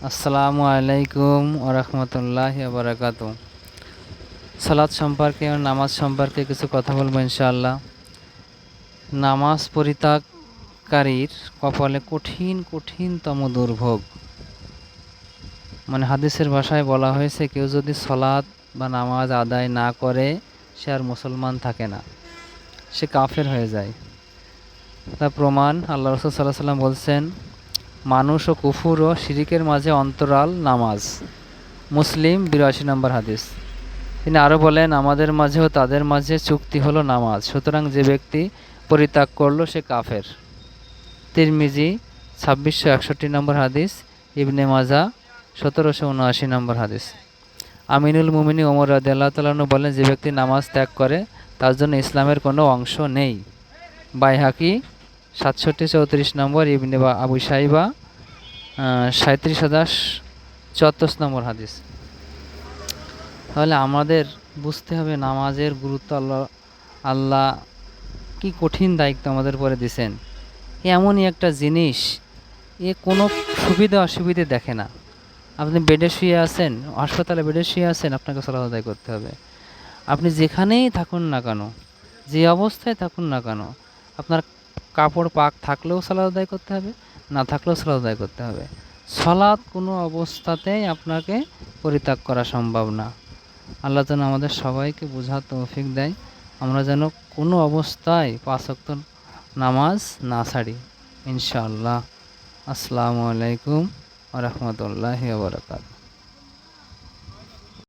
আসসালামু আলাইকুম ওরহমতুল্লাহি ওবরাকাতু। সালাত সম্পর্কে আর নামাজ সম্পর্কে কিছু কথা বলবো ইনশাআল্লাহ। নামাজ পরিত্যাগকারীর কপালে কঠিন কঠিনতম দুর্ভোগ। হাদিসের ভাষায় বলা হয়েছে, কেউ যদি সালাত বা নামাজ আদায় না করে সে আর মুসলমান থাকে না, সে কাফের হয়ে যায়। তার প্রমাণ আল্লাহ রাসূল সাল্লাল্লাহু আলাইহি ওয়াসাল্লাম বলছেন, মানুষ ও কুফর ও শিরিকের মাঝে অন্তরাল নামাজ। মুসলিম ৮২ নম্বর হাদিস। তিনি আরও বলেন, আমাদের মাঝে ও তাদের মাঝে চুক্তি হলো নামাজ, সুতরাং যে ব্যক্তি পরিত্যাগ করলো সে কাফের। তিরমিজি ২৬৬১ নম্বর হাদিস, ইবনে মাজা ১৭৭৯ নম্বর হাদিস। আমিনুল মুমিনিন ওমর রাদিয়াল্লাহু তাআলা আনহু বলেন, যে ব্যক্তি নামাজ ত্যাগ করে তার জন্য ইসলামের কোনো অংশ নেই। বাইহাকি ৬৭৩৪ নম্বর, ইবনে আবু শাইবা ৩৭,০৭৪ নম্বর হাদিস। তাহলে আমাদের বুঝতে হবে নামাজের গুরুত্ব। আল্লাহ কি কঠিন দায়িত্ব আমাদের উপরে দিয়েছেন। এমনই একটা জিনিস, এ কোনো সুবিধা অসুবিধে দেখে না। আপনি বেডে শুয়ে আছেন, হাসপাতালে বেডে শুয়ে আছেন, আপনাকে সালাত আদায় করতে হবে। আপনি যেখানেই থাকুন না কেন, যে অবস্থায় থাকুন না কেন, আপনার কাপড় পাক থাকলেও সালাত আদায় করতে হবে, না থাকলেও সালাত আদায় করতে হবে। সালাত কোনো অবস্থাতেই আপনাকে পরিত্যাগ করা সম্ভব না। আল্লাহ যেন আমাদের সবাইকে বোঝার তৌফিক দেয়, আমরা যেন কোনো অবস্থায় ৫ ওয়াক্ত নামাজ না ছাড়ি ইনশাআল্লাহ। আসসালামু আলাইকুম ওয়া রাহমাতুল্লাহি ওয়া বারাকাতুহু।